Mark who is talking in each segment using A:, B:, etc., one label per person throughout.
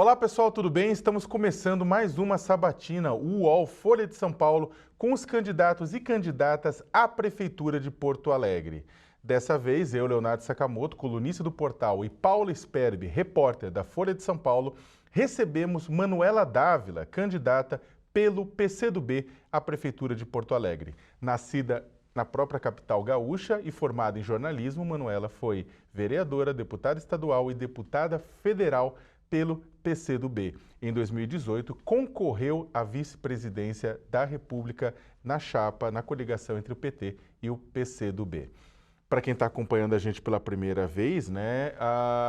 A: Olá pessoal, tudo bem? Estamos começando mais uma sabatina UOL Folha de São Paulo com os candidatos e candidatas à Prefeitura de Porto Alegre. Dessa vez, eu, Leonardo Sakamoto, colunista do portal, e Paula Sperbi, repórter da Folha de São Paulo, recebemos Manuela Dávila, candidata pelo PCdoB à Prefeitura de Porto Alegre. Nascida na própria capital gaúcha e formada em jornalismo, Manuela foi vereadora, deputada estadual e deputada federal pelo PCdoB. Em 2018, concorreu à vice-presidência da República na chapa, na coligação entre o PT e o PCdoB. Para quem está acompanhando a gente pela primeira vez,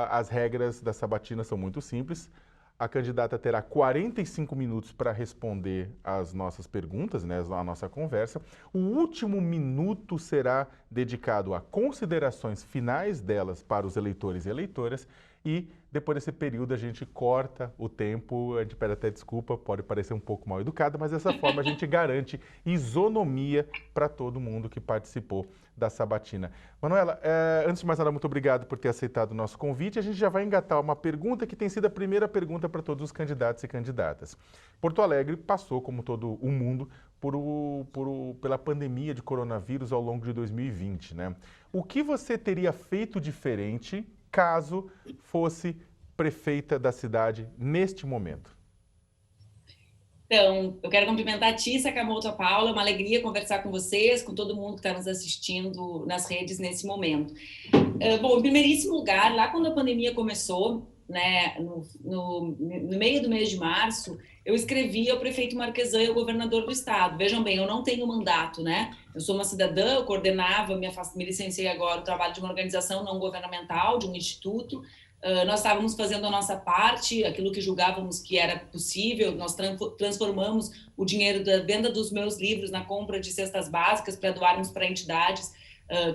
A: as regras da sabatina são muito simples. A candidata terá 45 minutos para responder às nossas perguntas, a nossa conversa. O último minuto será dedicado a considerações finais delas para os eleitores e eleitoras. E depois desse período a gente corta o tempo, a gente pede até desculpa, pode parecer um pouco mal educada, mas dessa forma a gente garante isonomia para todo mundo que participou da sabatina. Manuela, antes de mais nada, muito obrigado por ter aceitado o nosso convite. A gente já vai engatar uma pergunta que tem sido a primeira pergunta para todos os candidatos e candidatas. Porto Alegre passou, como todo o mundo, pela pandemia de coronavírus ao longo de 2020, né? O que você teria feito diferente caso fosse prefeita da cidade neste momento?
B: Então, eu quero cumprimentar a ti, Sakamoto, a Paula, é uma alegria conversar com vocês, com todo mundo que está nos assistindo nas redes nesse momento. Bom, em primeiríssimo lugar, lá quando a pandemia começou, né, no meio do mês de março, eu escrevi ao prefeito Marquesan e ao governador do estado. Vejam bem, eu não tenho mandato, né? Eu sou uma cidadã, eu coordenava, me licenciei agora, o trabalho de uma organização não governamental, de um instituto. Nós estávamos fazendo a nossa parte, aquilo que julgávamos que era possível. Nós transformamos o dinheiro da venda dos meus livros na compra de cestas básicas para doarmos para entidades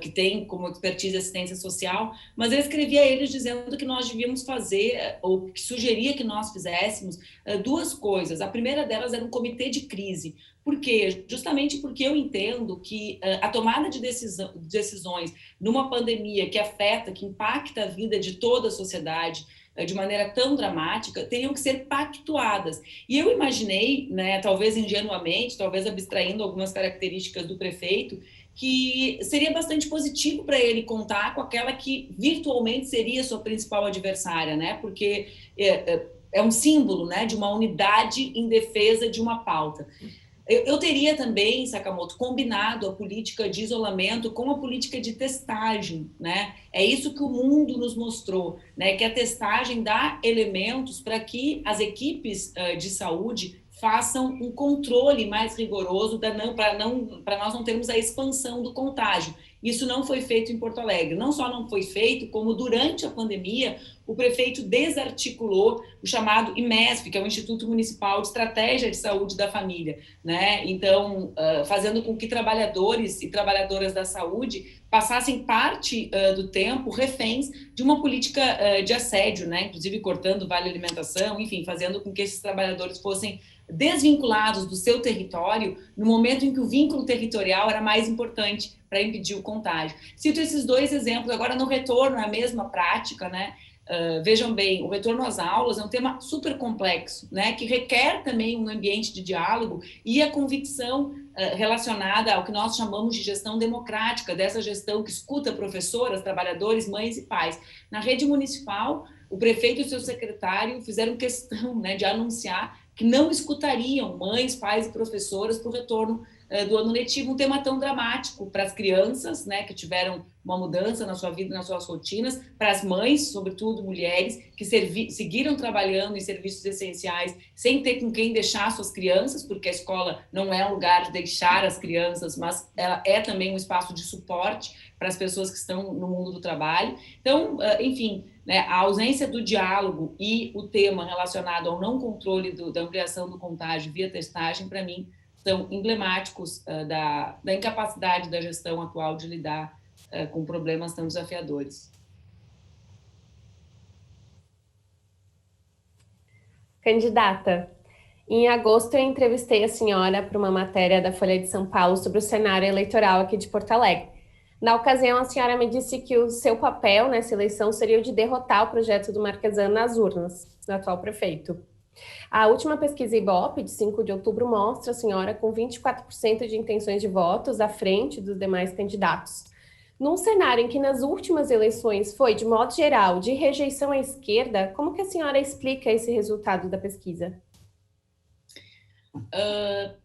B: que têm como expertise assistência social, mas eu escrevi a eles dizendo que nós devíamos fazer, ou que sugeria que nós fizéssemos, duas coisas. A primeira delas era um comitê de crise. Por quê? Justamente porque eu entendo que a tomada de decisões numa pandemia que afeta, que impacta a vida de toda a sociedade de maneira tão dramática, teriam que ser pactuadas. E eu imaginei, né, talvez ingenuamente, talvez abstraindo algumas características do prefeito, que seria bastante positivo para ele contar com aquela que virtualmente seria sua principal adversária, né? Porque é um símbolo, né, de uma unidade em defesa de uma pauta. Eu teria também, Sakamoto, combinado a política de isolamento com a política de testagem, né? É isso que o mundo nos mostrou, né? Que a testagem dá elementos para que as equipes de saúde façam um controle mais rigoroso para nós não termos a expansão do contágio. Isso não foi feito em Porto Alegre. Não só não foi feito, como durante a pandemia, o prefeito desarticulou o chamado IMESP, que é o Instituto Municipal de Estratégia de Saúde da Família, né? Então, fazendo com que trabalhadores e trabalhadoras da saúde passassem parte do tempo reféns de uma política de assédio, né? Inclusive cortando vale alimentação, enfim, fazendo com que esses trabalhadores fossem desvinculados do seu território no momento em que o vínculo territorial era mais importante para impedir o contágio. Cito esses dois exemplos agora no retorno à mesma prática, né? Vejam bem, o retorno às aulas é um tema super complexo, né, que requer também um ambiente de diálogo e a convicção relacionada ao que nós chamamos de gestão democrática, dessa gestão que escuta professoras, trabalhadores, mães e pais. Na rede municipal, o prefeito e o seu secretário fizeram questão, né, de anunciar que não escutariam mães, pais e professoras para o retorno do ano letivo, um tema tão dramático para as crianças, né, que tiveram uma mudança na sua vida, nas suas rotinas, para as mães, sobretudo mulheres, que seguiram trabalhando em serviços essenciais sem ter com quem deixar suas crianças, porque a escola não é um lugar de deixar as crianças, mas ela é também um espaço de suporte para as pessoas que estão no mundo do trabalho. Então, enfim, né, a ausência do diálogo e o tema relacionado ao não controle da ampliação do contágio via testagem, para mim, são emblemáticos da incapacidade da gestão atual de lidar com problemas tão desafiadores.
C: Candidata, em agosto eu entrevistei a senhora para uma matéria da Folha de São Paulo sobre o cenário eleitoral aqui de Porto Alegre. Na ocasião, a senhora me disse que o seu papel nessa eleição seria o de derrotar o projeto do Marquesano nas urnas, do atual prefeito. A última pesquisa Ibope, de 5 de outubro, mostra a senhora com 24% de intenções de votos à frente dos demais candidatos. Num cenário em que nas últimas eleições foi, de modo geral, de rejeição à esquerda, como que a senhora explica esse resultado da pesquisa?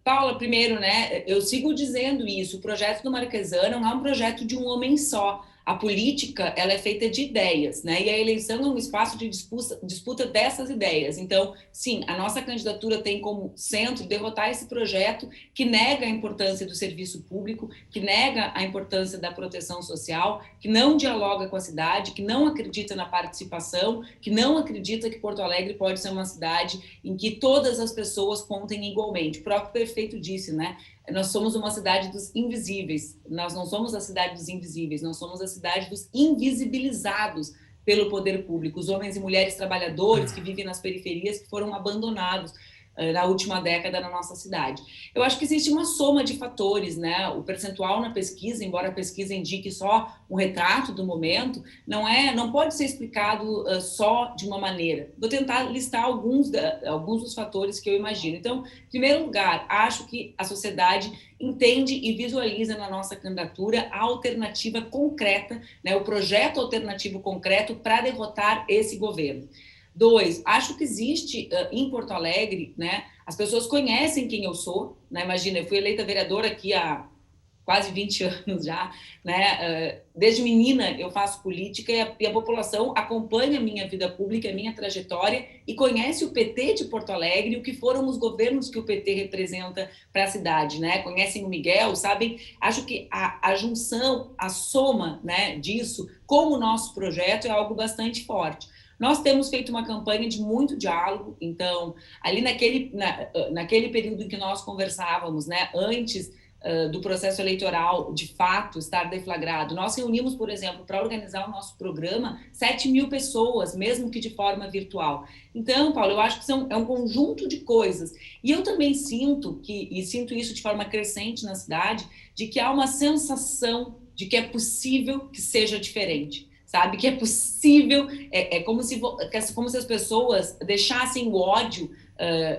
B: Paula, primeiro, né, eu sigo dizendo isso, o projeto do Marquesano não é um projeto de um homem só. A política, ela é feita de ideias, né? E a eleição é um espaço de disputa dessas ideias. Então, sim, a nossa candidatura tem como centro derrotar esse projeto que nega a importância do serviço público, que nega a importância da proteção social, que não dialoga com a cidade, que não acredita na participação, que não acredita que Porto Alegre pode ser uma cidade em que todas as pessoas contem igualmente. O próprio prefeito disse, né? Nós somos uma cidade dos invisíveis, nós não somos a cidade dos invisíveis, nós somos a cidade dos invisibilizados pelo poder público, os homens e mulheres trabalhadores que vivem nas periferias, que foram abandonados na última década na nossa cidade. Eu acho que existe uma soma de fatores, né? O percentual na pesquisa, embora a pesquisa indique só um retrato do momento, não pode ser explicado só de uma maneira. Vou tentar listar alguns dos fatores que eu imagino. Então, em primeiro lugar, acho que a sociedade entende e visualiza na nossa candidatura a alternativa concreta, né? O projeto alternativo concreto para derrotar esse governo. 2, acho que existe em Porto Alegre, né? As pessoas conhecem quem eu sou, né? Imagina, eu fui eleita vereadora aqui há quase 20 anos já, né? Desde menina eu faço política e a população acompanha a minha vida pública, a minha trajetória e conhece o PT de Porto Alegre, o que foram os governos que o PT representa para a cidade, né? Conhecem o Miguel, sabem? Acho que a junção, a soma, né, disso com o nosso projeto é algo bastante forte. Nós temos feito uma campanha de muito diálogo, então, ali naquele período em que nós conversávamos, né, antes do processo eleitoral, de fato, estar deflagrado, nós reunimos, por exemplo, para organizar o nosso programa, 7.000 pessoas, mesmo que de forma virtual. Então, Paulo, eu acho que é um conjunto de coisas. E eu também sinto isso de forma crescente na cidade, de que há uma sensação de que é possível que seja diferente. Sabe, que é possível, como se as pessoas deixassem o ódio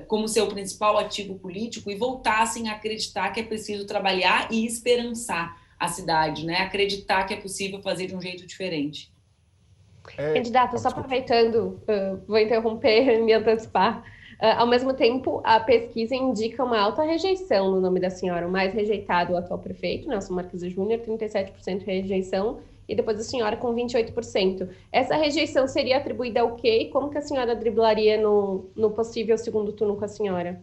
B: como seu principal ativo político e voltassem a acreditar que é preciso trabalhar e esperançar a cidade, né? Acreditar que é possível fazer de um jeito diferente.
C: Candidata, só aproveitando, vou interromper, me antecipar. Ao mesmo tempo, a pesquisa indica uma alta rejeição no nome da senhora. O mais rejeitado, o atual prefeito, Nelson Marques Júnior, 37% de rejeição, e depois a senhora com 28%. Essa rejeição seria atribuída ao quê? E como que a senhora driblaria no possível segundo turno com a senhora?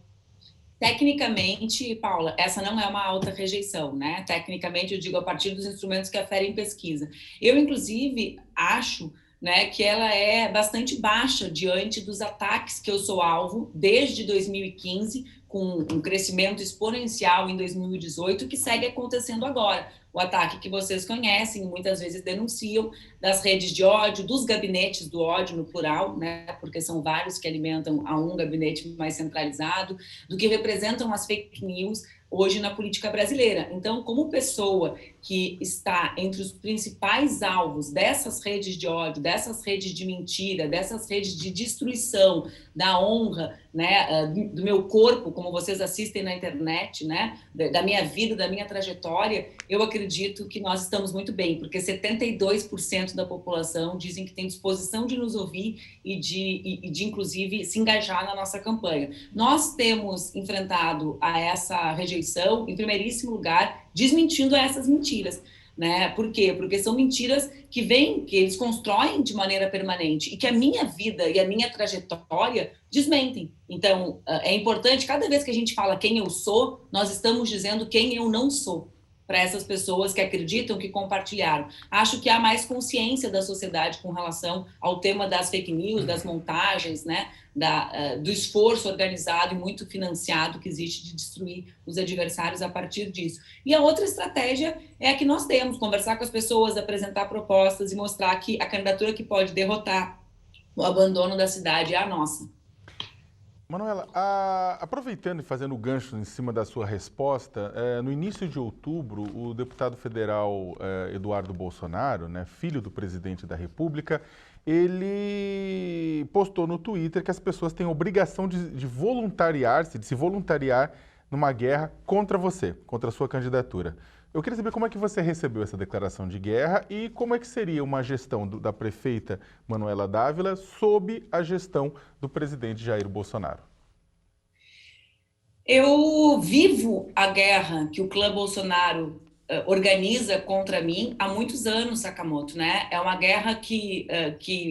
B: Tecnicamente, Paula, essa não é uma alta rejeição, né? Tecnicamente, eu digo a partir dos instrumentos que aferem pesquisa. Eu, inclusive, acho, né, que ela é bastante baixa diante dos ataques que eu sou alvo desde 2015, com um crescimento exponencial em 2018, que segue acontecendo agora. O ataque que vocês conhecem, muitas vezes denunciam, das redes de ódio, dos gabinetes do ódio, no plural, né, porque são vários que alimentam a um gabinete mais centralizado, do que representam as fake news hoje na política brasileira. Então, como pessoa que está entre os principais alvos dessas redes de ódio, dessas redes de mentira, dessas redes de destruição da honra, né, do meu corpo, como vocês assistem na internet, né, da minha vida, da minha trajetória, eu acredito que nós estamos muito bem, porque 72% da população dizem que tem disposição de nos ouvir e de inclusive, se engajar na nossa campanha. Nós temos enfrentado a essa rejeição, em primeiríssimo lugar, desmentindo essas mentiras. Né? Por quê? Porque são mentiras que eles constroem de maneira permanente e que a minha vida e a minha trajetória desmentem. Então, é importante, cada vez que a gente fala quem eu sou, nós estamos dizendo quem eu não sou para essas pessoas que acreditam, que compartilharam. Acho que há mais consciência da sociedade com relação ao tema das fake news, das montagens, né, do esforço organizado e muito financiado que existe de destruir os adversários a partir disso. E a outra estratégia é a que nós temos, conversar com as pessoas, apresentar propostas e mostrar que a candidatura que pode derrotar o abandono da cidade é a nossa.
A: Manuela, aproveitando e fazendo o gancho em cima da sua resposta, no início de outubro, o deputado federal Eduardo Bolsonaro, né, filho do presidente da República, ele postou no Twitter que as pessoas têm a obrigação de voluntariar-se, de se voluntariar numa guerra contra você, contra a sua candidatura. Eu queria saber como é que você recebeu essa declaração de guerra e como é que seria uma gestão da prefeita Manuela Dávila sob a gestão do presidente Jair Bolsonaro.
B: Eu vivo a guerra que o clã Bolsonaro organiza contra mim há muitos anos, Sakamoto, né? É uma guerra que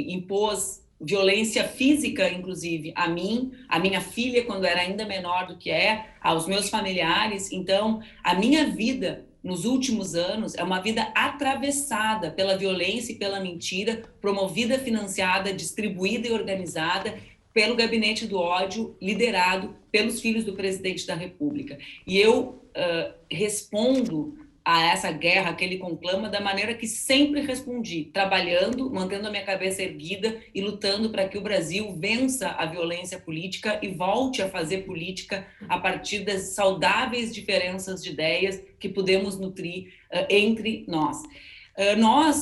B: impôs violência física, inclusive, a mim, a minha filha, quando era ainda menor do que aos meus familiares. Então, a minha vida nos últimos anos é uma vida atravessada pela violência e pela mentira, promovida, financiada, distribuída e organizada pelo gabinete do ódio, liderado pelos filhos do presidente da República. E eu respondo a essa guerra que ele conclama da maneira que sempre respondi, trabalhando, mantendo a minha cabeça erguida e lutando para que o Brasil vença a violência política e volte a fazer política a partir das saudáveis diferenças de ideias que podemos nutrir entre nós.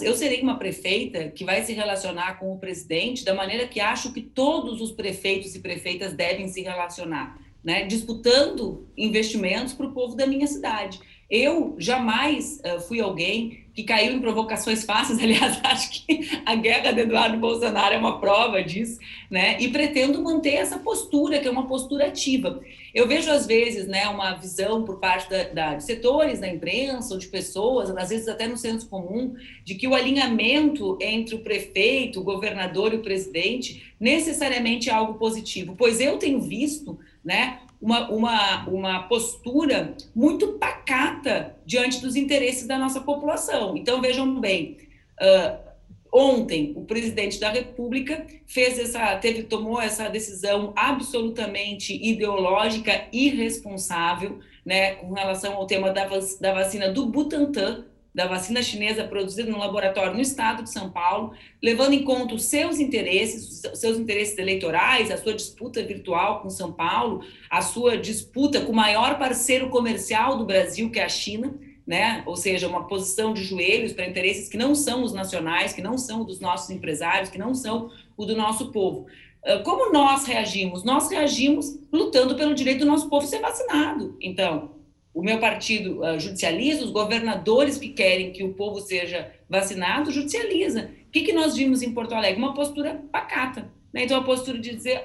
B: Eu serei uma prefeita que vai se relacionar com o presidente da maneira que acho que todos os prefeitos e prefeitas devem se relacionar, né? Disputando investimentos para o povo da minha cidade. Eu jamais fui alguém que caiu em provocações fáceis, aliás, acho que a guerra de Eduardo Bolsonaro é uma prova disso, né? E pretendo manter essa postura, que é uma postura ativa. Eu vejo, às vezes, né, uma visão por parte de setores da imprensa ou de pessoas, às vezes até no senso comum, de que o alinhamento entre o prefeito, o governador e o presidente necessariamente é algo positivo, pois eu tenho visto, né, uma postura muito pacata diante dos interesses da nossa população. Então, vejam bem, ontem o presidente da República tomou essa decisão absolutamente ideológica, irresponsável, né, com relação ao tema da vacina do Butantan, da vacina chinesa produzida no laboratório no estado de São Paulo, levando em conta os seus interesses eleitorais, a sua disputa virtual com São Paulo, a sua disputa com o maior parceiro comercial do Brasil, que é a China, né? Ou seja, uma posição de joelhos para interesses que não são os nacionais, que não são dos nossos empresários, que não são o do nosso povo. Como nós reagimos? Nós reagimos lutando pelo direito do nosso povo ser vacinado. Então, o meu partido judicializa, os governadores que querem que o povo seja vacinado, judicializa. O que nós vimos em Porto Alegre? Uma postura pacata, né? Então, a postura de dizer,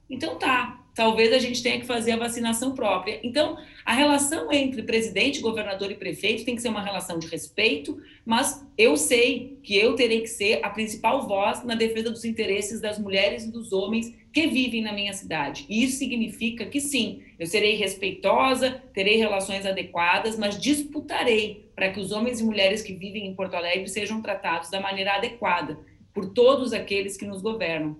B: então tá, talvez a gente tenha que fazer a vacinação própria. Então, a relação entre presidente, governador e prefeito tem que ser uma relação de respeito, mas eu sei que eu terei que ser a principal voz na defesa dos interesses das mulheres e dos homens que vivem na minha cidade. E isso significa que, sim, eu serei respeitosa, terei relações adequadas, mas disputarei para que os homens e mulheres que vivem em Porto Alegre sejam tratados da maneira adequada por todos aqueles que nos governam.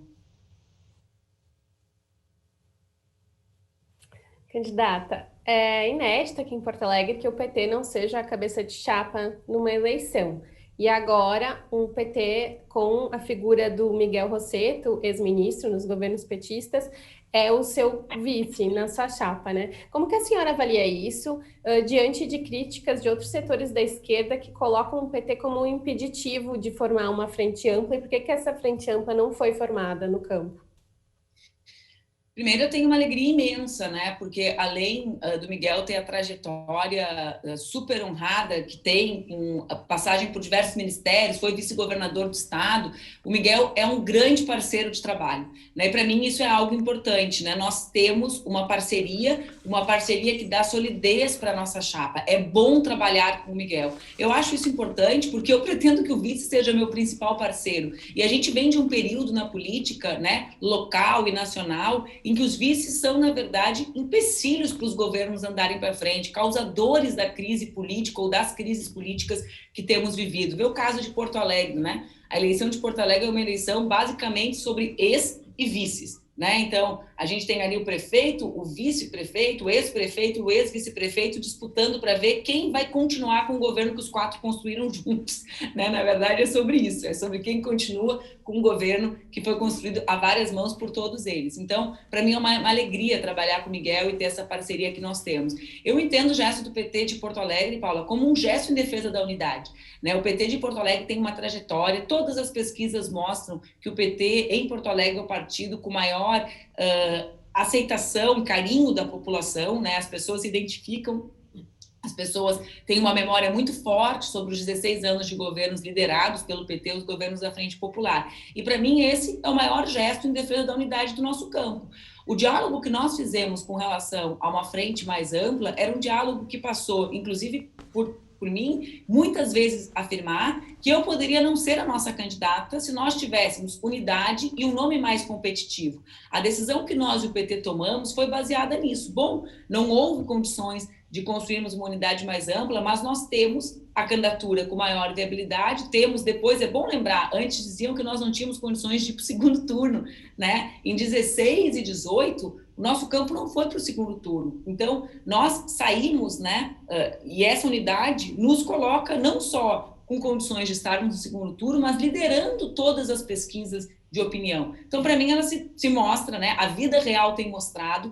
C: Candidata, é inédito aqui em Porto Alegre que o PT não seja a cabeça de chapa numa eleição. E agora, um PT com a figura do Miguel Rosseto, ex-ministro nos governos petistas, é o seu vice na sua chapa, né? Como que a senhora avalia isso, diante de críticas de outros setores da esquerda que colocam o PT como um impeditivo de formar uma frente ampla? E por que essa frente ampla não foi formada no campo?
B: Primeiro, eu tenho uma alegria imensa, né? Porque além do Miguel ter a trajetória super honrada que tem, com a passagem por diversos ministérios, foi vice-governador do estado, o Miguel é um grande parceiro de trabalho, né? E para mim isso é algo importante, né? Nós temos uma parceria que dá solidez para a nossa chapa. É bom trabalhar com o Miguel. Eu acho isso importante porque eu pretendo que o vice seja meu principal parceiro. E a gente vem de um período na política, né, local e nacional, em que os vices são, na verdade, empecilhos para os governos andarem para frente, causadores da crise política ou das crises políticas que temos vivido. Vê o caso de Porto Alegre, né? A eleição de Porto Alegre é uma eleição basicamente sobre ex e vices, né? Então, a gente tem ali o prefeito, o vice-prefeito, o ex-prefeito e o ex-vice-prefeito disputando para ver quem vai continuar com o governo que os 4 construíram juntos, né? Na verdade, é sobre isso, é sobre quem continua com um governo que foi construído a várias mãos por todos eles. Então, para mim é uma alegria trabalhar com o Miguel e ter essa parceria que nós temos. Eu entendo o gesto do PT de Porto Alegre, Paula, como um gesto em defesa da unidade, né? O PT de Porto Alegre tem uma trajetória, todas as pesquisas mostram que o PT em Porto Alegre é o partido com maior aceitação, carinho da população, né? As pessoas se identificam, as pessoas têm uma memória muito forte sobre os 16 anos de governos liderados pelo PT, os governos da Frente Popular. E, para mim, esse é o maior gesto em defesa da unidade do nosso campo. O diálogo que nós fizemos com relação a uma frente mais ampla era um diálogo que passou, inclusive, por mim, muitas vezes afirmar que eu poderia não ser a nossa candidata se nós tivéssemos unidade e um nome mais competitivo. A decisão que nós e o PT tomamos foi baseada nisso. Bom, não houve condições de construirmos uma unidade mais ampla, mas nós temos a candidatura com maior viabilidade, temos depois, é bom lembrar, antes diziam que nós não tínhamos condições de ir para o segundo turno, né? Em 16 e 18, o nosso campo não foi para o segundo turno. Então, nós saímos, né? E essa unidade nos coloca não só com condições de estarmos no segundo turno, mas liderando todas as pesquisas de opinião. Então, para mim, ela se mostra, né? A vida real tem mostrado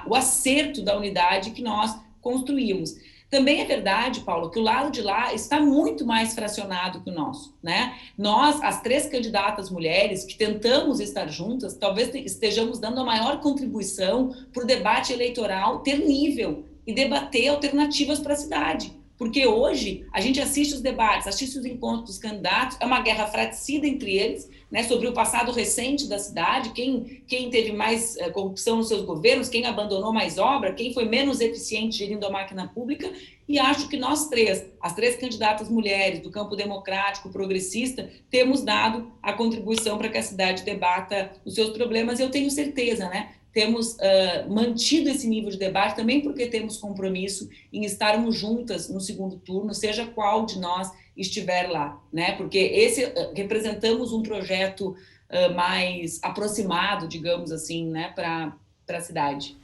B: o acerto da unidade que nós construímos. Também é verdade, Paulo, que o lado de lá está muito mais fracionado que o nosso, né? Nós, as 3 candidatas mulheres que tentamos estar juntas, talvez estejamos dando a maior contribuição para o debate eleitoral ter nível e debater alternativas para a cidade. Porque hoje a gente assiste os debates, assiste os encontros dos candidatos, é uma guerra fratricida entre eles, né, sobre o passado recente da cidade, quem teve mais corrupção nos seus governos, quem abandonou mais obra, quem foi menos eficiente gerindo a máquina pública, e acho que nós 3, as 3 candidatas mulheres do campo democrático, progressista, temos dado a contribuição para que a cidade debata os seus problemas, e eu tenho certeza, né? Temos mantido esse nível de debate também porque temos compromisso em estarmos juntas no segundo turno, seja qual de nós estiver lá, né? Porque representamos um projeto mais aproximado, digamos assim, né, para a cidade.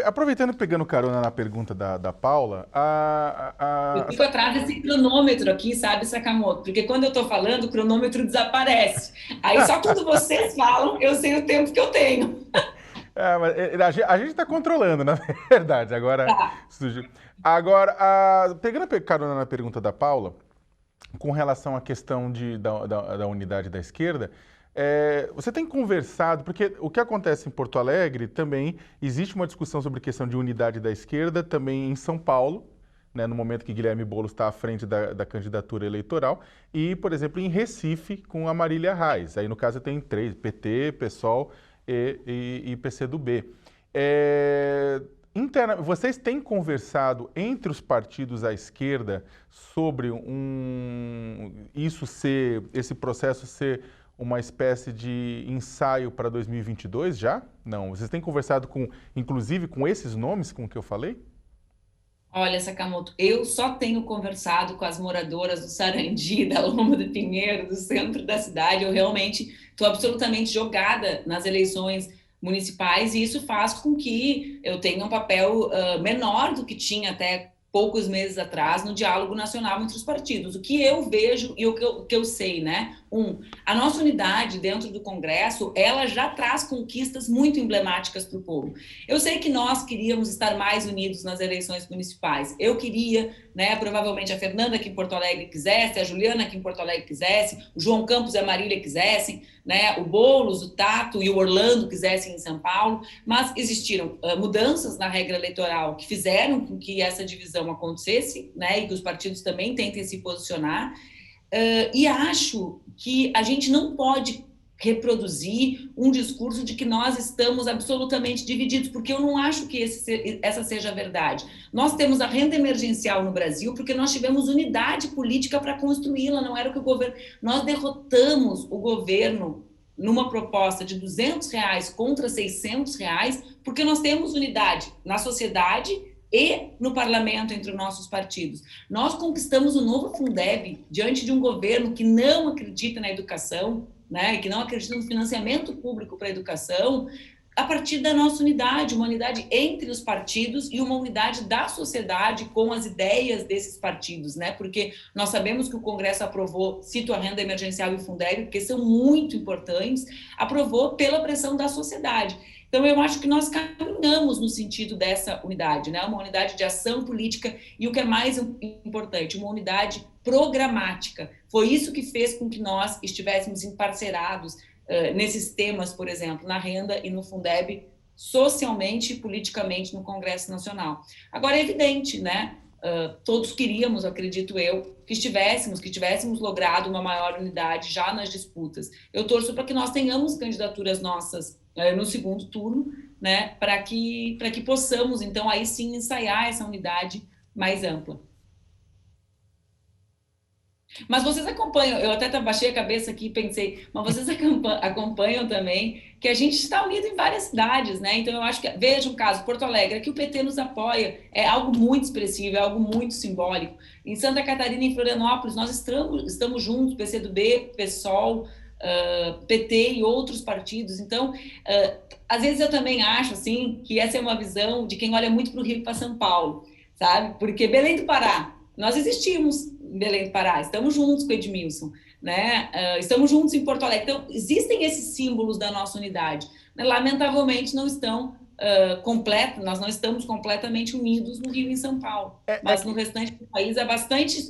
A: Aproveitando e pegando carona na pergunta da Paula,
B: Eu fico atrás desse cronômetro aqui, sabe, Sakamoto? Porque quando eu estou falando, o cronômetro desaparece. Aí só quando vocês falam, eu sei o tempo que eu tenho.
A: Mas a gente está controlando, na verdade. Agora, pegando carona na pergunta da Paula, com relação à questão da unidade da esquerda, você tem conversado, porque o que acontece em Porto Alegre também existe uma discussão sobre questão de unidade da esquerda, também em São Paulo, né, no momento que Guilherme Boulos está à frente da candidatura eleitoral, e, por exemplo, em Recife, com a Marília Reis. Aí, no caso, tem 3, PT, PSOL e PCdoB. Vocês têm conversado entre os partidos à esquerda sobre esse processo ser uma espécie de ensaio para 2022 já? Não. Vocês têm conversado inclusive com esses nomes com que eu falei?
B: Olha, Sakamoto, eu só tenho conversado com as moradoras do Sarandi, da Loma do Pinheiro, do centro da cidade. Eu realmente estou absolutamente jogada nas eleições municipais e isso faz com que eu tenha um papel menor do que tinha até poucos meses atrás no diálogo nacional entre os partidos. O que eu vejo e o que eu sei, né? A nossa unidade dentro do Congresso, ela já traz conquistas muito emblemáticas para o povo. Eu sei que nós queríamos estar mais unidos nas eleições municipais. Eu queria, né, provavelmente a Fernanda aqui em Porto Alegre quisesse, a Juliana aqui em Porto Alegre quisesse, o João Campos e a Marília quisessem, né, o Boulos, o Tato e o Orlando quisessem em São Paulo, mas existiram mudanças na regra eleitoral que fizeram com que essa divisão acontecesse, né, e que os partidos também tentem se posicionar. E acho que a gente não pode reproduzir um discurso de que nós estamos absolutamente divididos, porque eu não acho que essa seja a verdade. Nós temos a renda emergencial no Brasil porque nós tivemos unidade política para construí-la, não era o que o governo... Nós derrotamos o governo numa proposta de R$200 contra R$600, porque nós temos unidade na sociedade e no parlamento entre os nossos partidos. Nós conquistamos o novo Fundeb diante de um governo que não acredita na educação, né, e que não acredita no financiamento público para a educação, a partir da nossa unidade, uma unidade entre os partidos e uma unidade da sociedade com as ideias desses partidos, né? Porque nós sabemos que o Congresso aprovou, cito a renda emergencial e o Fundeb, porque são muito importantes, aprovou pela pressão da sociedade. Então, eu acho que nós caminhamos no sentido dessa unidade, né? Uma unidade de ação política e, o que é mais importante, uma unidade programática. Foi isso que fez com que nós estivéssemos emparcerados nesses temas, por exemplo, na renda e no Fundeb, socialmente e politicamente no Congresso Nacional. Agora, é evidente, né? Todos queríamos, acredito eu, que tivéssemos logrado uma maior unidade já nas disputas. Eu torço para que nós tenhamos candidaturas nossas no segundo turno, né? Para que possamos, então, aí sim, ensaiar essa unidade mais ampla. Mas vocês acompanham, eu até baixei a cabeça aqui e pensei, mas vocês acompanham também que a gente está unido em várias cidades, né? Então eu acho que, veja um caso, Porto Alegre, que o PT nos apoia, é algo muito expressivo, é algo muito simbólico. Em Santa Catarina e em Florianópolis, nós estamos juntos, PCdoB, PSOL, PT e outros partidos. Então, às vezes eu também acho, assim, que essa é uma visão de quem olha muito para o Rio e para São Paulo, sabe? Porque Belém do Pará, nós existimos em Belém do Pará, estamos juntos com o Edmilson, né? Estamos juntos em Porto Alegre. Então, existem esses símbolos da nossa unidade. Lamentavelmente, não estão nós não estamos completamente unidos no Rio e em São Paulo, mas no restante do país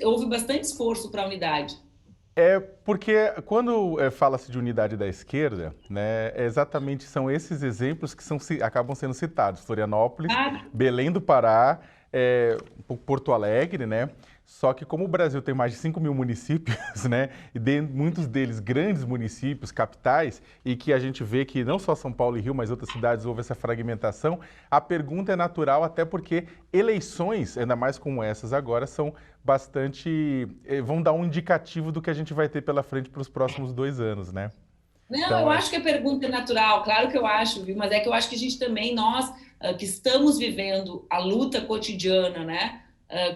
B: houve bastante esforço para a unidade.
A: Porque quando fala-se de unidade da esquerda, né, exatamente são esses exemplos que acabam sendo citados. Florianópolis, Belém do Pará, Porto Alegre, né? Só que como o Brasil tem mais de 5 mil municípios, né, e muitos deles grandes municípios, capitais, e que a gente vê que não só São Paulo e Rio, mas outras cidades houve essa fragmentação, a pergunta é natural, até porque eleições, ainda mais como essas agora, são vão dar um indicativo do que a gente vai ter pela frente para os próximos 2 anos, né?
B: Não, então, eu acho que a pergunta é natural, claro que eu acho, viu? Mas é que eu acho que a gente também, nós que estamos vivendo a luta cotidiana, né?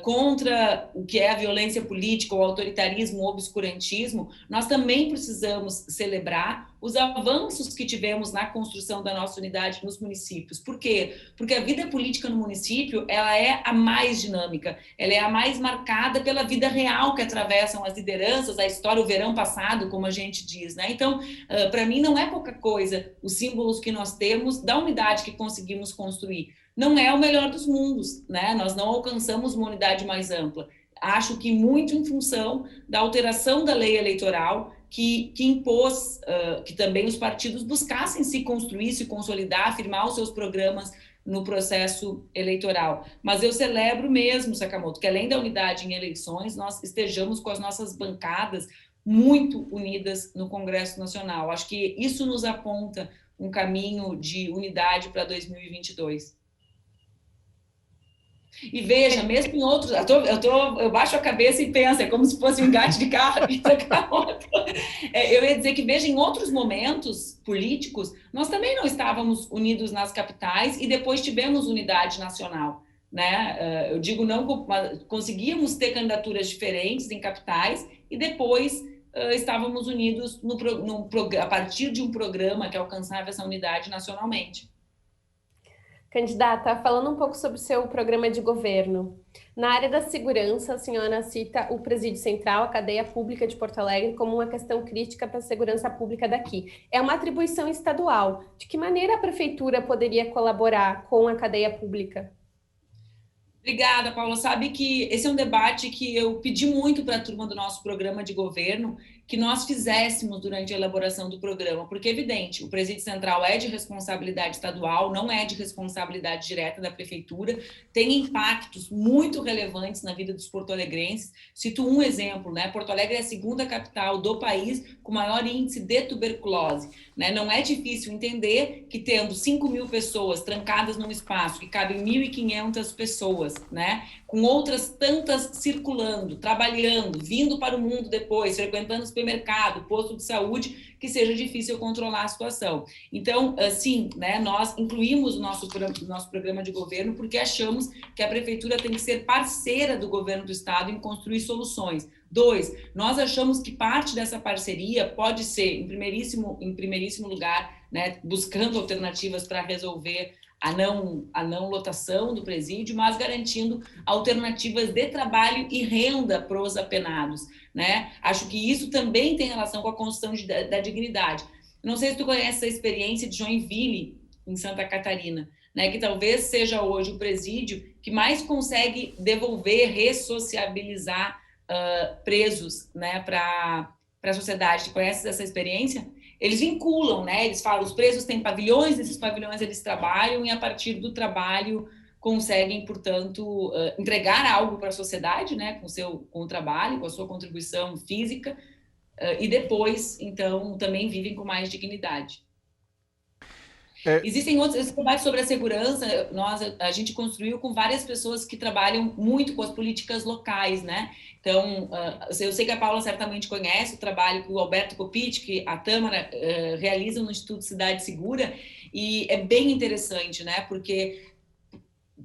B: Contra o que é a violência política, o autoritarismo, o obscurantismo, nós também precisamos celebrar os avanços que tivemos na construção da nossa unidade nos municípios. Por quê? Porque a vida política no município, ela é a mais dinâmica, ela é a mais marcada pela vida real que atravessam as lideranças, a história, o verão passado, como a gente diz, né? Então, para mim, não é pouca coisa os símbolos que nós temos da unidade que conseguimos construir. Não é o melhor dos mundos, né? Nós não alcançamos uma unidade mais ampla. Acho que muito em função da alteração da lei eleitoral que impôs que também os partidos buscassem se construir, se consolidar, firmar os seus programas no processo eleitoral. Mas eu celebro mesmo, Sakamoto, que além da unidade em eleições, nós estejamos com as nossas bancadas muito unidas no Congresso Nacional. Acho que isso nos aponta um caminho de unidade para 2022. E veja, mesmo em outros, eu baixo a cabeça e penso, é como se fosse um engate de carro. Eu ia dizer que, veja, em outros momentos políticos, nós também não estávamos unidos nas capitais e depois tivemos unidade nacional, né? Eu digo, não conseguíamos ter candidaturas diferentes em capitais e depois estávamos unidos a partir de um programa que alcançava essa unidade nacionalmente.
C: Candidata, falando um pouco sobre o seu programa de governo. Na área da segurança, a senhora cita o Presídio Central, a cadeia pública de Porto Alegre, como uma questão crítica para a segurança pública daqui. É uma atribuição estadual. De que maneira a prefeitura poderia colaborar com a cadeia pública?
B: Obrigada, Paula. Sabe que esse é um debate que eu pedi muito para a turma do nosso programa de governo, que nós fizéssemos durante a elaboração do programa, porque é evidente, o Presídio Central é de responsabilidade estadual, não é de responsabilidade direta da prefeitura, tem impactos muito relevantes na vida dos porto-alegrenses. Cito um exemplo, né? Porto Alegre é a segunda capital do país com maior índice de tuberculose, né? Não é difícil entender que, tendo 5 mil pessoas trancadas num espaço que cabem 1.500 pessoas, pessoas, né? Com outras tantas circulando, trabalhando, vindo para o mundo depois, frequentando o supermercado, posto de saúde, que seja difícil controlar a situação. Então, sim, né, nós incluímos o nosso programa de governo porque achamos que a prefeitura tem que ser parceira do governo do estado em construir soluções. 2, nós achamos que parte dessa parceria pode ser, em primeiríssimo lugar, né, buscando alternativas para resolver a não lotação do presídio, mas garantindo alternativas de trabalho e renda para os apenados, né? Acho que isso também tem relação com a construção da dignidade. Não sei se tu conhece a experiência de Joinville, em Santa Catarina, né, que talvez seja hoje o presídio que mais consegue devolver, ressociabilizar presos, né, para a sociedade. Tu conheces essa experiência? Eles vinculam, né? Eles falam, os presos têm pavilhões, nesses pavilhões eles trabalham e a partir do trabalho conseguem, portanto, entregar algo para a sociedade, né? Com o trabalho, com a sua contribuição física e depois, então, também vivem com mais dignidade. Existem outros trabalhos sobre a segurança, a gente construiu com várias pessoas que trabalham muito com as políticas locais, né? Então, eu sei que a Paula certamente conhece o trabalho que o Alberto Coppitti, que a Tâmara realiza no Instituto Cidade Segura, e é bem interessante, né? Porque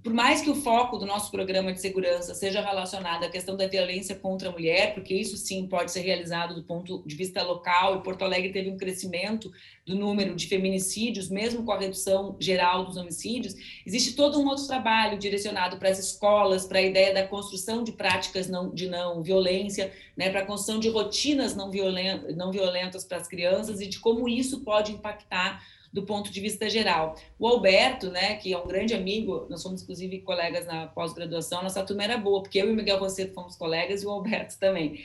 B: por mais que o foco do nosso programa de segurança seja relacionado à questão da violência contra a mulher, porque isso sim pode ser realizado do ponto de vista local, e Porto Alegre teve um crescimento do número de feminicídios, mesmo com a redução geral dos homicídios, existe todo um outro trabalho direcionado para as escolas, para a ideia da construção de práticas de não violência, né, para a construção de rotinas não violentas para as crianças e de como isso pode impactar do ponto de vista geral. O Alberto, né, que é um grande amigo, nós somos inclusive colegas na pós-graduação, nossa turma era boa, porque eu e o Miguel Rosseto fomos colegas e o Alberto também.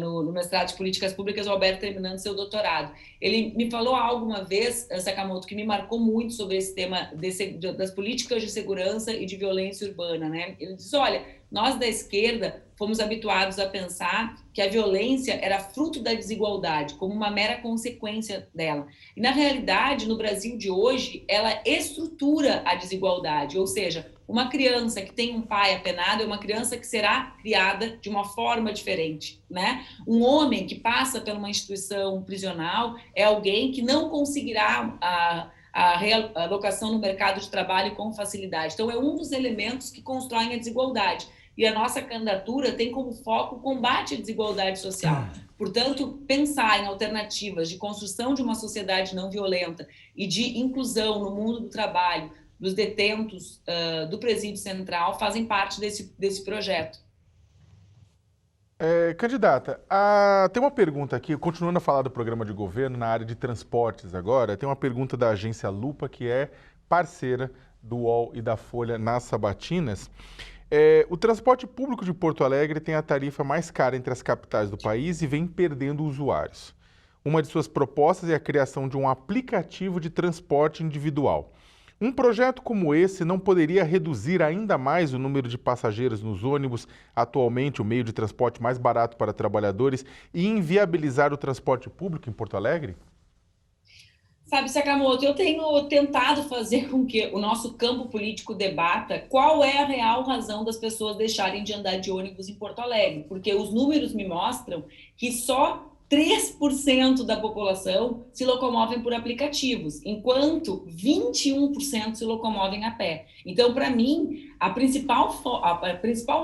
B: No mestrado de Políticas Públicas, o Alberto terminando seu doutorado. Ele me falou algo uma vez, Sakamoto, que me marcou muito sobre esse tema das políticas de segurança e de violência urbana, né? Ele disse, olha, nós da esquerda fomos habituados a pensar que a violência era fruto da desigualdade, como uma mera consequência dela. E, na realidade, no Brasil de hoje, ela estrutura a desigualdade, ou seja, uma criança que tem um pai apenado é uma criança que será criada de uma forma diferente, né? Um homem que passa por uma instituição prisional é alguém que não conseguirá a realocação no mercado de trabalho com facilidade. Então, é um dos elementos que constroem a desigualdade. E a nossa candidatura tem como foco o combate à desigualdade social. Portanto, pensar em alternativas de construção de uma sociedade não violenta e de inclusão no mundo do trabalho dos detentos do Presídio Central fazem parte desse projeto.
A: Candidata, tem uma pergunta aqui, continuando a falar do programa de governo na área de transportes agora, tem uma pergunta da agência Lupa, que é parceira do UOL e da Folha nas sabatinas. O transporte público de Porto Alegre tem a tarifa mais cara entre as capitais do país e vem perdendo usuários. Uma de suas propostas é a criação de um aplicativo de transporte individual. Um projeto como esse não poderia reduzir ainda mais o número de passageiros nos ônibus, atualmente o meio de transporte mais barato para trabalhadores, e inviabilizar o transporte público em Porto Alegre?
B: Sabe, Sakamoto, eu tenho tentado fazer com que o nosso campo político debata qual é a real razão das pessoas deixarem de andar de ônibus em Porto Alegre, porque os números me mostram que só 3% da população se locomovem por aplicativos, enquanto 21% se locomovem a pé. Então, para mim, a principal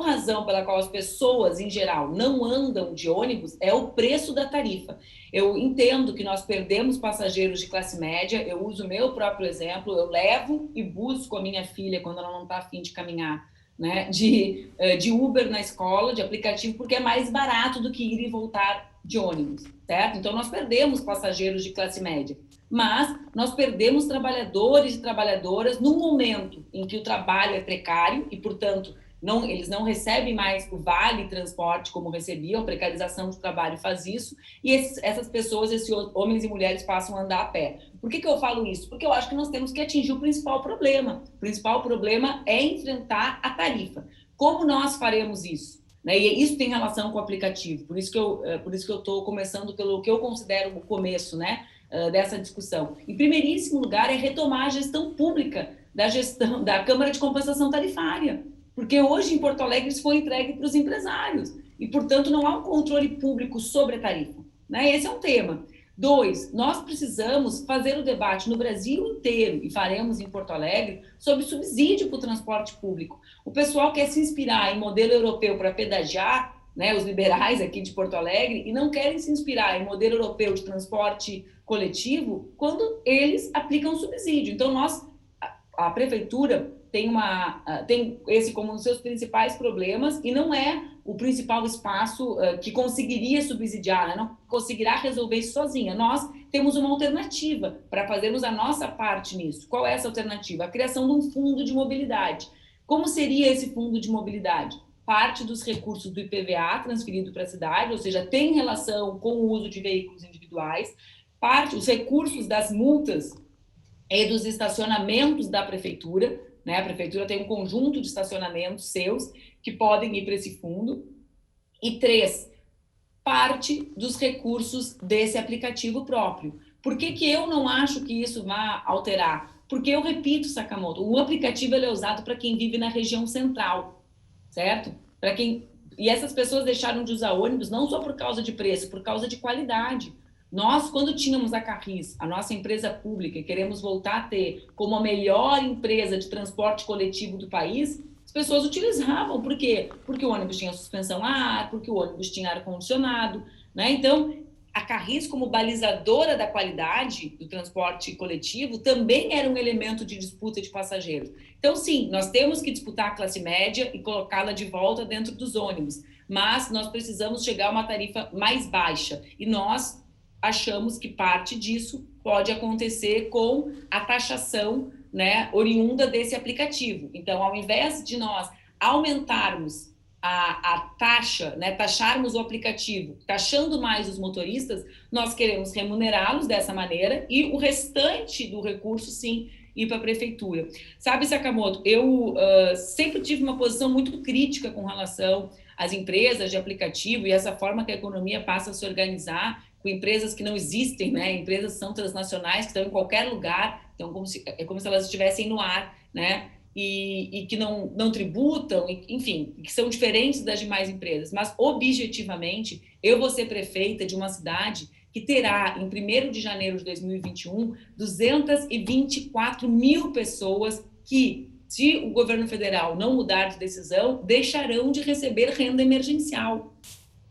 B: razão pela qual as pessoas, em geral, não andam de ônibus é o preço da tarifa. Eu entendo que nós perdemos passageiros de classe média, eu uso o meu próprio exemplo, eu levo e busco a minha filha quando ela não está a fim de caminhar, né, de Uber na escola, de aplicativo, porque é mais barato do que ir e voltar de ônibus, certo? Então, nós perdemos passageiros de classe média, mas nós perdemos trabalhadores e trabalhadoras no momento em que o trabalho é precário e, portanto, eles não recebem mais o vale transporte como recebiam, a precarização do trabalho faz isso, e essas pessoas, esses homens e mulheres passam a andar a pé. Por que eu falo isso? Porque eu acho que nós temos que atingir o principal problema. O principal problema é enfrentar a tarifa. Como nós faremos isso? Né? E isso tem relação com o aplicativo, por isso que eu estou começando pelo que eu considero o começo, né, dessa discussão. Em primeiríssimo lugar, é retomar a gestão pública da Câmara de Compensação Tarifária. porque hoje em Porto Alegre isso foi entregue para os empresários e, portanto, não há um controle público sobre a tarifa, né? Esse é um tema. 2, nós precisamos fazer o debate no Brasil inteiro, e faremos em Porto Alegre, sobre subsídio para o transporte público. O pessoal quer se inspirar em modelo europeu para pedagiar, né, os liberais aqui de Porto Alegre, e não querem se inspirar em modelo europeu de transporte coletivo quando eles aplicam subsídio. Então, a prefeitura tem esse como um dos seus principais problemas e não é o principal espaço que conseguiria subsidiar, né? Não conseguirá resolver isso sozinha. Nós temos uma alternativa para fazermos a nossa parte nisso. Qual é essa alternativa? A criação de um fundo de mobilidade. Como seria esse fundo de mobilidade? Parte dos recursos do IPVA transferido para a cidade, ou seja, tem relação com o uso de veículos individuais, parte os recursos das multas e dos estacionamentos da prefeitura, né? A prefeitura tem um conjunto de estacionamentos seus que podem ir para esse fundo. E 3, parte dos recursos desse aplicativo próprio. Por que eu não acho que isso vá alterar? Porque eu repito, Sakamoto, o aplicativo ele é usado para quem vive na região central, certo? E essas pessoas deixaram de usar ônibus não só por causa de preço, por causa de qualidade. Nós, quando tínhamos a Carris, a nossa empresa pública, e queremos voltar a ter como a melhor empresa de transporte coletivo do país, as pessoas utilizavam. Por quê? Porque o ônibus tinha suspensão a ar, porque o ônibus tinha ar-condicionado, né? Então, a Carris, como balizadora da qualidade do transporte coletivo, também era um elemento de disputa de passageiros. Então, sim, nós temos que disputar a classe média e colocá-la de volta dentro dos ônibus, mas nós precisamos chegar a uma tarifa mais baixa. E nós achamos que parte disso pode acontecer com a taxação, né, oriunda desse aplicativo. Então, ao invés de nós aumentarmos a taxa, né, taxarmos o aplicativo, taxando mais os motoristas, nós queremos remunerá-los dessa maneira e o restante do recurso, sim, ir para a prefeitura. Sabe, Sakamoto, eu sempre tive uma posição muito crítica com relação às empresas de aplicativo e essa forma que a economia passa a se organizar com empresas que não existem, né? Empresas são transnacionais, que estão em qualquer lugar, então é como se elas estivessem no ar, né? E que não tributam, enfim, que são diferentes das demais empresas. Mas, objetivamente, eu vou ser prefeita de uma cidade que terá, em 1º de janeiro de 2021, 224 mil pessoas que, se o governo federal não mudar de decisão, deixarão de receber renda emergencial.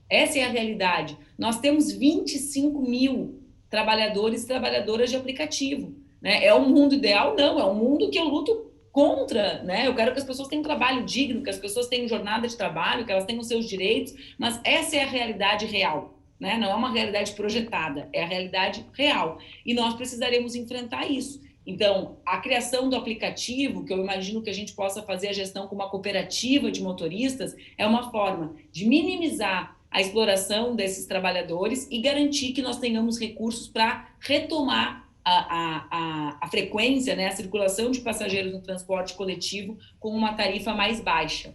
B: Essa é a realidade. Nós temos 25 mil trabalhadores e trabalhadoras de aplicativo, né? É um mundo ideal? Não, é um mundo que eu luto contra, né? Eu quero que as pessoas tenham um trabalho digno, que as pessoas tenham jornada de trabalho, que elas tenham seus direitos, mas essa é a realidade real, né? Não é uma realidade projetada, é a realidade real. E nós precisaremos enfrentar isso. Então, a criação do aplicativo, que eu imagino que a gente possa fazer a gestão com uma cooperativa de motoristas, é uma forma de minimizar a exploração desses trabalhadores e garantir que nós tenhamos recursos para retomar a frequência, né, a circulação de passageiros no transporte coletivo com uma tarifa mais baixa.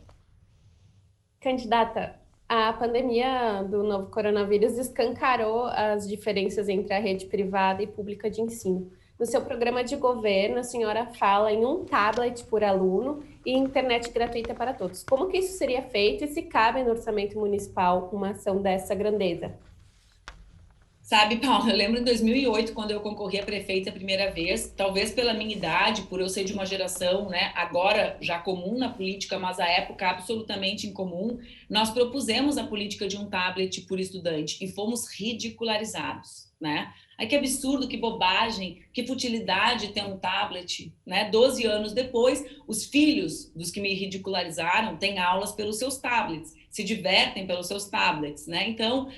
C: Candidata, a pandemia do novo coronavírus escancarou as diferenças entre a rede privada e pública de ensino. No seu programa de governo, a senhora fala em um tablet por aluno e internet gratuita para todos. Como que isso seria feito e se cabe no orçamento municipal uma ação dessa grandeza?
B: Sabe, Paulo, eu lembro em 2008, quando eu concorri a prefeita a primeira vez, talvez pela minha idade, por eu ser de uma geração, né, agora já comum na política, mas à época absolutamente incomum, nós propusemos a política de um tablet por estudante e fomos ridicularizados, né? Ai, que absurdo, que bobagem, que futilidade ter um tablet, né? 12 anos depois, os filhos dos que me ridicularizaram têm aulas pelos seus tablets, se divertem pelos seus tablets, né? Então,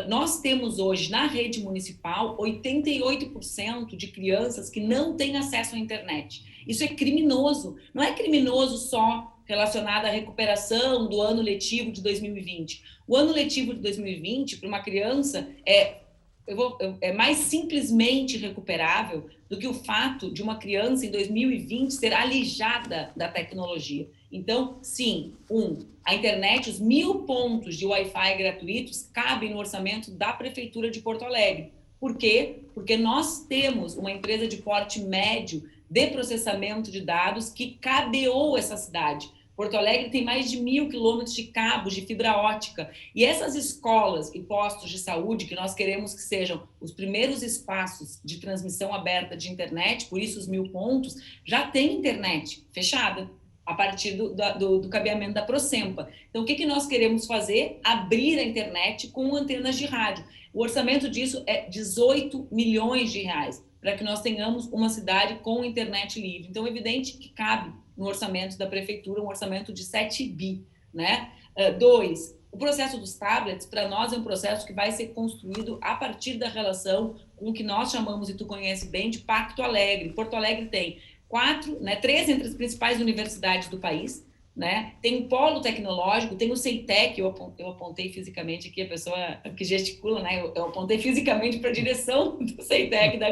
B: nós temos hoje na rede municipal 88% de crianças que não têm acesso à internet. Isso é criminoso. Não é criminoso só relacionado à recuperação do ano letivo de 2020. O ano letivo de 2020, para uma criança, é mais simplesmente recuperável do que o fato de uma criança em 2020 ser alijada da tecnologia. Então, sim, a internet, os 1.000 pontos de Wi-Fi gratuitos cabem no orçamento da Prefeitura de Porto Alegre. Por quê? Porque nós temos uma empresa de porte médio de processamento de dados que cabeou essa cidade. Porto Alegre tem mais de 1.000 quilômetros de cabos de fibra ótica. E essas escolas e postos de saúde, que nós queremos que sejam os primeiros espaços de transmissão aberta de internet, por isso os 1.000 pontos, já tem internet fechada a partir do cabeamento da Prosempa. Então, o que nós queremos fazer? Abrir a internet com antenas de rádio. O orçamento disso é 18 milhões de reais, para que nós tenhamos uma cidade com internet livre. Então, é evidente que cabe no orçamento da prefeitura, um orçamento de 7 bi, né? 2, o processo dos tablets, para nós, é um processo que vai ser construído a partir da relação com o que nós chamamos, e tu conhece bem, de Pacto Alegre. Porto Alegre tem 3 entre as principais universidades do país, né? Tem um polo tecnológico, tem o CEITEC, eu apontei fisicamente aqui, a pessoa que gesticula, né? Eu apontei fisicamente para a direção do CEITEC da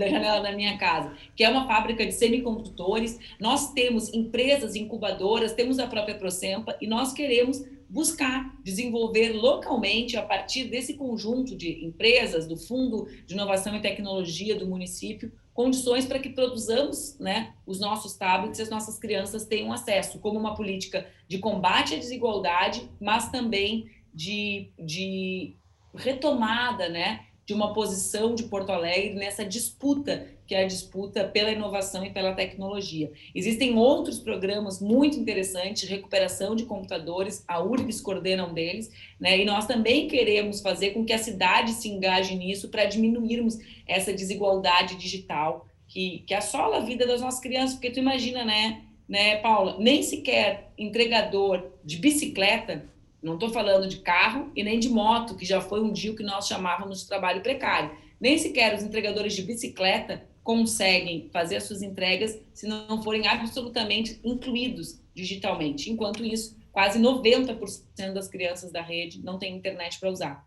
B: janela da minha casa, que é uma fábrica de semicondutores. Nós temos empresas incubadoras, temos a própria Prosempa, e nós queremos buscar desenvolver localmente, a partir desse conjunto de empresas, do Fundo de Inovação e Tecnologia do município, condições para que produzamos, né, os nossos tablets e as nossas crianças tenham acesso, como uma política de combate à desigualdade, mas também de retomada, né, de uma posição de Porto Alegre nessa disputa, que é a disputa pela inovação e pela tecnologia. Existem outros programas muito interessantes, recuperação de computadores, a URGS coordena um deles, né? E nós também queremos fazer com que a cidade se engaje nisso para diminuirmos essa desigualdade digital que assola a vida das nossas crianças, porque tu imagina, né, Paula, nem sequer entregador de bicicleta, não estou falando de carro e nem de moto, que já foi um dia o que nós chamávamos de trabalho precário. Nem sequer os entregadores de bicicleta conseguem fazer as suas entregas se não forem absolutamente incluídos digitalmente. Enquanto isso, quase 90% das crianças da rede não têm internet para usar.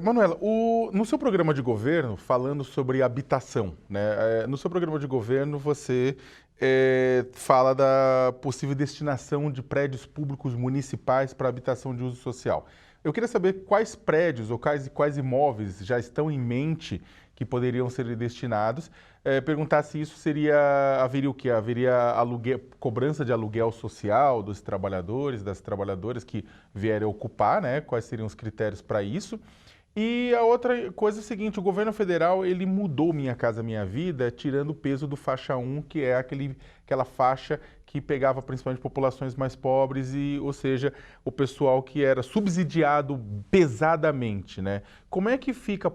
A: Manuela, no seu programa de governo, falando sobre habitação, né? No seu programa de governo você fala da possível destinação de prédios públicos municipais para habitação de uso social. Eu queria saber quais prédios ou quais imóveis já estão em mente que poderiam ser destinados. Perguntar se isso haveria o quê? Haveria cobrança de aluguel social dos trabalhadores, das trabalhadoras que vierem ocupar, né? Quais seriam os critérios para isso? E a outra coisa é o seguinte, o governo federal ele mudou Minha Casa Minha Vida, tirando o peso do faixa 1, que é aquela faixa que pegava principalmente populações mais pobres, ou seja, o pessoal que era subsidiado pesadamente, né? Como é que fica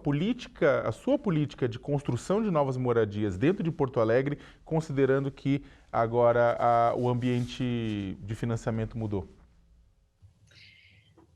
A: a sua política de construção de novas moradias dentro de Porto Alegre, considerando que agora o ambiente de financiamento mudou?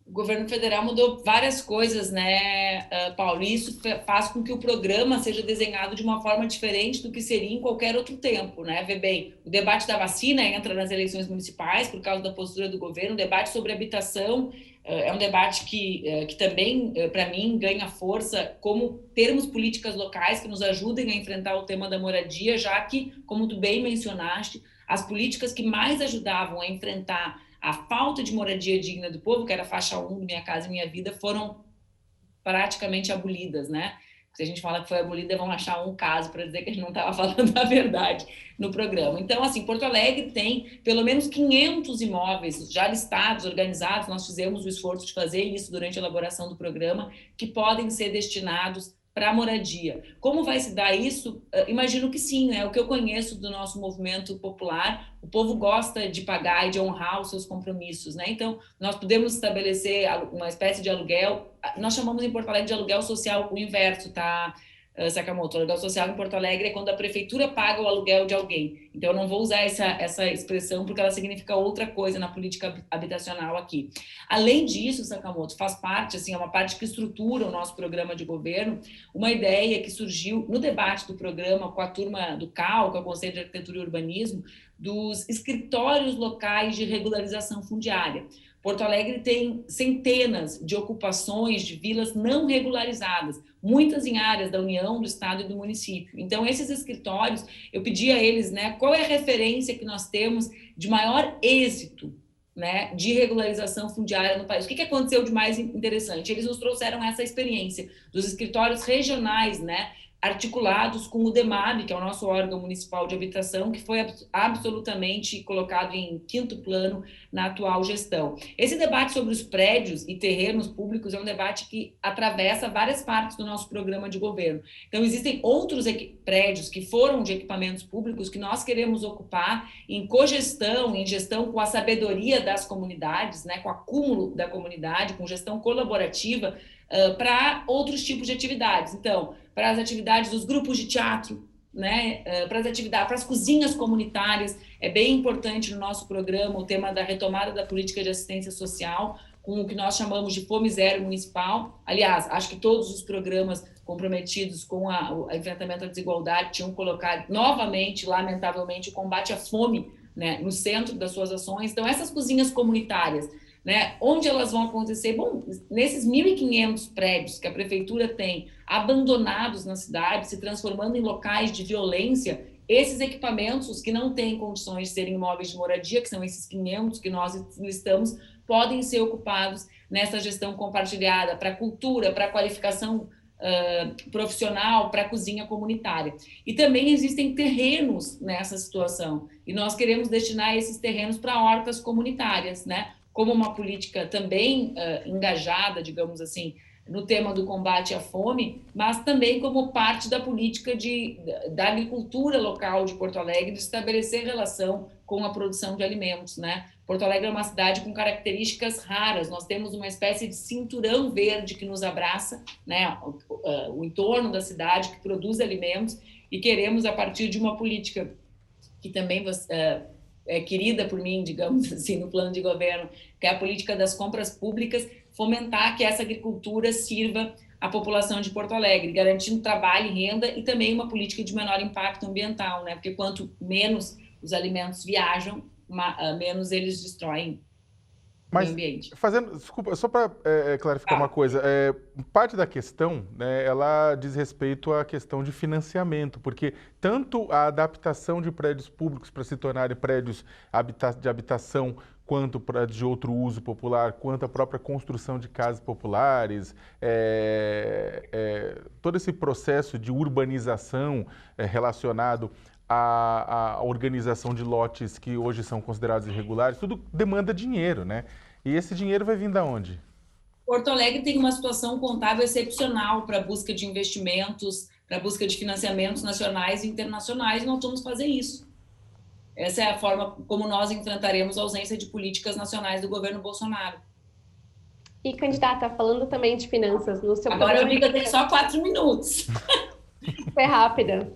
B: O governo federal mudou várias coisas, né, Paulo? E isso faz com que o programa seja desenhado de uma forma diferente do que seria em qualquer outro tempo, né? Vê bem, o debate da vacina entra nas eleições municipais por causa da postura do governo, o debate sobre habitação é um debate que também, para mim, ganha força como termos políticas locais que nos ajudem a enfrentar o tema da moradia, já que, como tu bem mencionaste, as políticas que mais ajudavam a enfrentar a falta de moradia digna do povo, que era a faixa 1 do Minha Casa Minha Vida, foram praticamente abolidas, né? Se a gente fala que foi abolida, vão achar um caso para dizer que a gente não estava falando a verdade no programa. Então, assim, Porto Alegre tem pelo menos 500 imóveis já listados, organizados, nós fizemos o esforço de fazer isso durante a elaboração do programa, que podem ser destinados para a moradia. Como vai se dar isso? Imagino que sim, né? O que eu conheço do nosso movimento popular, o povo gosta de pagar e de honrar os seus compromissos, né? Então, nós podemos estabelecer uma espécie de aluguel, nós chamamos em Porto Alegre de aluguel social, o inverso, tá, Sakamoto? O aluguel social em Porto Alegre é quando a prefeitura paga o aluguel de alguém. Então, eu não vou usar essa expressão porque ela significa outra coisa na política habitacional aqui. Além disso, Sakamoto, faz parte, assim, é uma parte que estrutura o nosso programa de governo, uma ideia que surgiu no debate do programa com a turma do CAU, que é o Conselho de Arquitetura e Urbanismo, dos escritórios locais de regularização fundiária. Porto Alegre tem centenas de ocupações de vilas não regularizadas, muitas em áreas da União, do Estado e do município. Então, esses escritórios, eu pedi a eles, né, qual é a referência que nós temos de maior êxito, né, de regularização fundiária no país. O que aconteceu de mais interessante? Eles nos trouxeram essa experiência dos escritórios regionais, né, articulados com o DEMAB, que é o nosso órgão municipal de habitação, que foi absolutamente colocado em quinto plano na atual gestão. Esse debate sobre os prédios e terrenos públicos é um debate que atravessa várias partes do nosso programa de governo. Então, existem outros prédios que foram de equipamentos públicos que nós queremos ocupar em cogestão, em gestão com a sabedoria das comunidades, né, com o acúmulo da comunidade, com gestão colaborativa, para outros tipos de atividades. Então, para as atividades dos grupos de teatro, né, para as atividades, para as cozinhas comunitárias, é bem importante no nosso programa o tema da retomada da política de assistência social, com o que nós chamamos de Fome Zero Municipal. Aliás, acho que todos os programas comprometidos com o enfrentamento à desigualdade tinham colocado novamente, lamentavelmente, o combate à fome, né, no centro das suas ações. Então, essas cozinhas comunitárias, né, onde elas vão acontecer? Bom, nesses 1.500 prédios que a prefeitura tem abandonados na cidade, se transformando em locais de violência, esses equipamentos que não têm condições de serem imóveis de moradia, que são esses 500 que nós listamos, podem ser ocupados nessa gestão compartilhada para cultura, para qualificação profissional, para a cozinha comunitária. E também existem terrenos nessa situação, e nós queremos destinar esses terrenos para hortas comunitárias, né? Como uma política também engajada, digamos assim, no tema do combate à fome, mas também como parte da política da agricultura local de Porto Alegre, de estabelecer relação com a produção de alimentos, né? Porto Alegre é uma cidade com características raras, nós temos uma espécie de cinturão verde que nos abraça, né? O entorno da cidade, que produz alimentos, e queremos, a partir de uma política que também é querida por mim, digamos assim, no plano de governo, que é a política das compras públicas, fomentar que essa agricultura sirva à população de Porto Alegre, garantindo trabalho e renda, e também uma política de menor impacto ambiental, né? Porque quanto menos os alimentos viajam, menos eles destroem o meio ambiente.
A: Desculpa, só para clarificar uma coisa, parte da questão, né, ela diz respeito à questão de financiamento, porque tanto a adaptação de prédios públicos para se tornarem prédios de habitação, quanto de outro uso popular, quanto a própria construção de casas populares, todo esse processo de urbanização relacionado à organização de lotes que hoje são considerados irregulares, tudo demanda dinheiro, né? E esse dinheiro vai vir de onde?
B: Porto Alegre tem uma situação contábil excepcional para a busca de investimentos, para a busca de financiamentos nacionais e internacionais, e nós vamos fazer isso. Essa é a forma como nós enfrentaremos a ausência de políticas nacionais do governo Bolsonaro.
C: E, candidata, falando também de finanças, no seu
B: Agora eu vi que eu tenho só 4 minutos.
C: Foi rápida.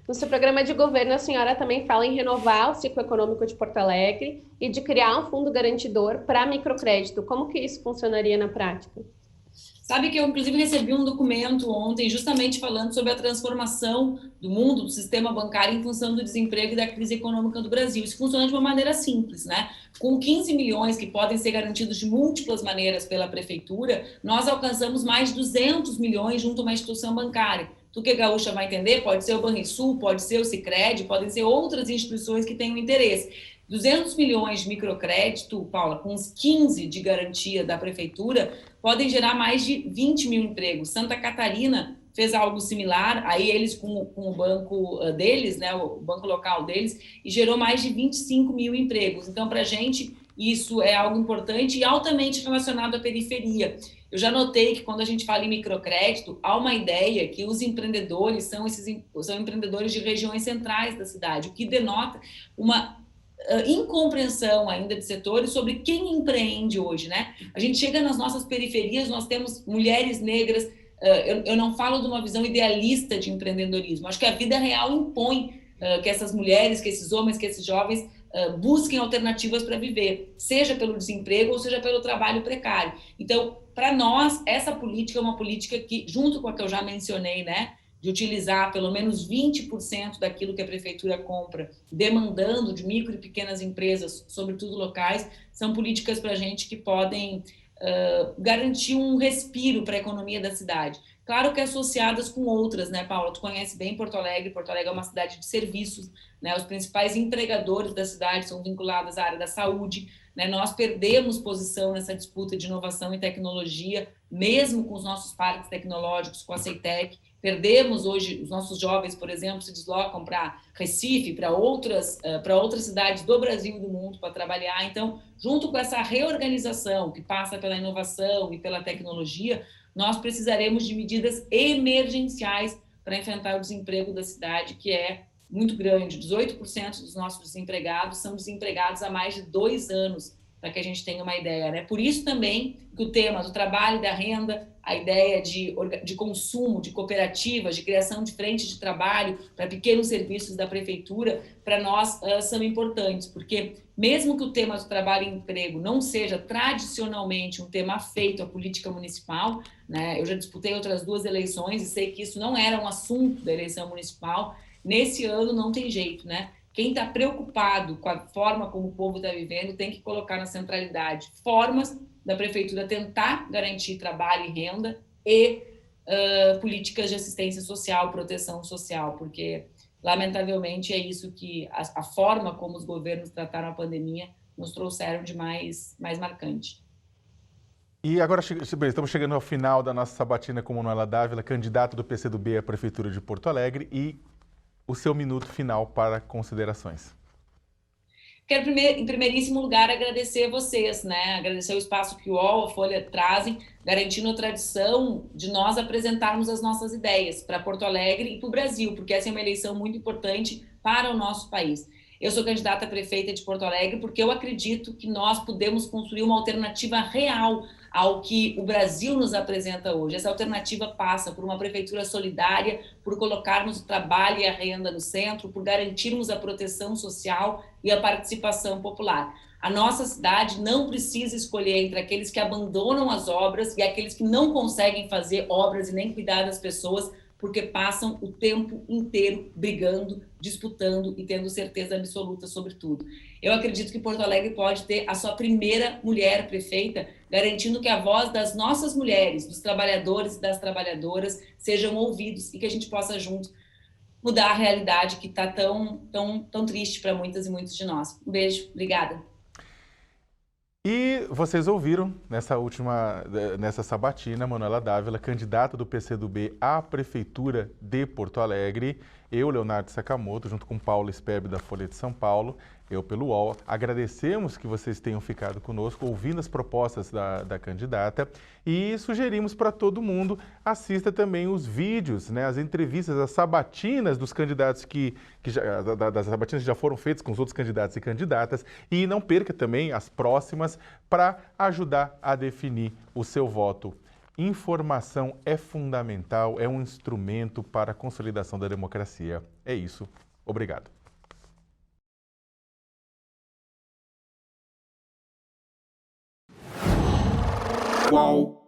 C: No seu programa de governo, a senhora também fala em renovar o ciclo econômico de Porto Alegre e de criar um fundo garantidor para microcrédito. Como que isso funcionaria na prática?
B: Sabe que eu, inclusive, recebi um documento ontem justamente falando sobre a transformação do mundo, do sistema bancário em função do desemprego e da crise econômica do Brasil. Isso funciona de uma maneira simples, né? Com 15 milhões que podem ser garantidos de múltiplas maneiras pela prefeitura, nós alcançamos mais de 200 milhões junto a uma instituição bancária. Tu que é gaúcha vai entender, pode ser o Banrisul, pode ser o Sicredi, podem ser outras instituições que tenham interesse. 200 milhões de microcrédito, Paula, com os 15 de garantia da prefeitura, podem gerar mais de 20 mil empregos. Santa Catarina fez algo similar, aí eles com o banco deles, né, o banco local deles, e gerou mais de 25 mil empregos. Então, para a gente, isso é algo importante e altamente relacionado à periferia. Eu já notei que quando a gente fala em microcrédito, há uma ideia que os empreendedores são empreendedores de regiões centrais da cidade, o que denota uma incompreensão ainda de setores sobre quem empreende hoje, né? A gente chega nas nossas periferias, nós temos mulheres negras, eu não falo de uma visão idealista de empreendedorismo, acho que a vida real impõe que essas mulheres, que esses homens, que esses jovens busquem alternativas para viver, seja pelo desemprego ou seja pelo trabalho precário. Então, para nós, essa política é uma política que, junto com a que eu já mencionei, né, de utilizar pelo menos 20% daquilo que a prefeitura compra, demandando de micro e pequenas empresas, sobretudo locais, são políticas para a gente que podem garantir um respiro para a economia da cidade. Claro que associadas com outras, né, Paula? Tu conhece bem Porto Alegre é uma cidade de serviços, né? Os principais entregadores da cidade são vinculados à área da saúde, né? Nós perdemos posição nessa disputa de inovação e tecnologia, mesmo com os nossos parques tecnológicos, com a CEITEC. Perdemos hoje, os nossos jovens, por exemplo, se deslocam para Recife, para outras cidades do Brasil e do mundo para trabalhar. Então, junto com essa reorganização que passa pela inovação e pela tecnologia, nós precisaremos de medidas emergenciais para enfrentar o desemprego da cidade, que é muito grande. 18% dos nossos desempregados são desempregados há mais de 2 anos, para que a gente tenha uma ideia, né? Por isso também que o tema do trabalho e da renda, a ideia de consumo, de cooperativas, de criação de frentes de trabalho para pequenos serviços da prefeitura, para nós são importantes, porque mesmo que o tema do trabalho e emprego não seja tradicionalmente um tema afeito à política municipal, né? Eu já disputei outras 2 eleições e sei que isso não era um assunto da eleição municipal. Nesse ano não tem jeito, né? Quem está preocupado com a forma como o povo está vivendo tem que colocar na centralidade formas da prefeitura tentar garantir trabalho e renda e políticas de assistência social, proteção social, porque, lamentavelmente, é isso que a forma como os governos trataram a pandemia nos trouxeram de mais marcante.
A: E agora estamos chegando ao final da nossa sabatina com Manuela Dávila, candidata do PCdoB à Prefeitura de Porto Alegre, e o seu minuto final para considerações.
B: Quero, em primeiríssimo lugar, agradecer a vocês, né? Agradecer o espaço que o UOL, a Folha trazem, garantindo a tradição de nós apresentarmos as nossas ideias para Porto Alegre e para o Brasil, porque essa é uma eleição muito importante para o nosso país. Eu sou candidata a prefeita de Porto Alegre porque eu acredito que nós podemos construir uma alternativa real ao que o Brasil nos apresenta hoje. Essa alternativa passa por uma prefeitura solidária, por colocarmos o trabalho e a renda no centro, por garantirmos a proteção social e a participação popular. A nossa cidade não precisa escolher entre aqueles que abandonam as obras e aqueles que não conseguem fazer obras e nem cuidar das pessoas, porque passam o tempo inteiro brigando, disputando e tendo certeza absoluta sobre tudo. Eu acredito que Porto Alegre pode ter a sua primeira mulher prefeita, garantindo que a voz das nossas mulheres, dos trabalhadores e das trabalhadoras sejam ouvidos e que a gente possa juntos mudar a realidade que está tão triste para muitas e muitos de nós. Um beijo, obrigada.
A: E vocês ouviram nessa sabatina, Manuela Dávila, candidata do PCdoB à Prefeitura de Porto Alegre. Eu, Leonardo Sakamoto, junto com Paulo Sperbi da Folha de São Paulo, eu pelo UOL, agradecemos que vocês tenham ficado conosco, ouvindo as propostas da candidata, e sugerimos para todo mundo, assista também os vídeos, né, as entrevistas, as sabatinas dos candidatos das sabatinas que já foram feitas com os outros candidatos e candidatas, e não perca também as próximas para ajudar a definir o seu voto. Informação é fundamental, é um instrumento para a consolidação da democracia. É isso. Obrigado.
D: UOL.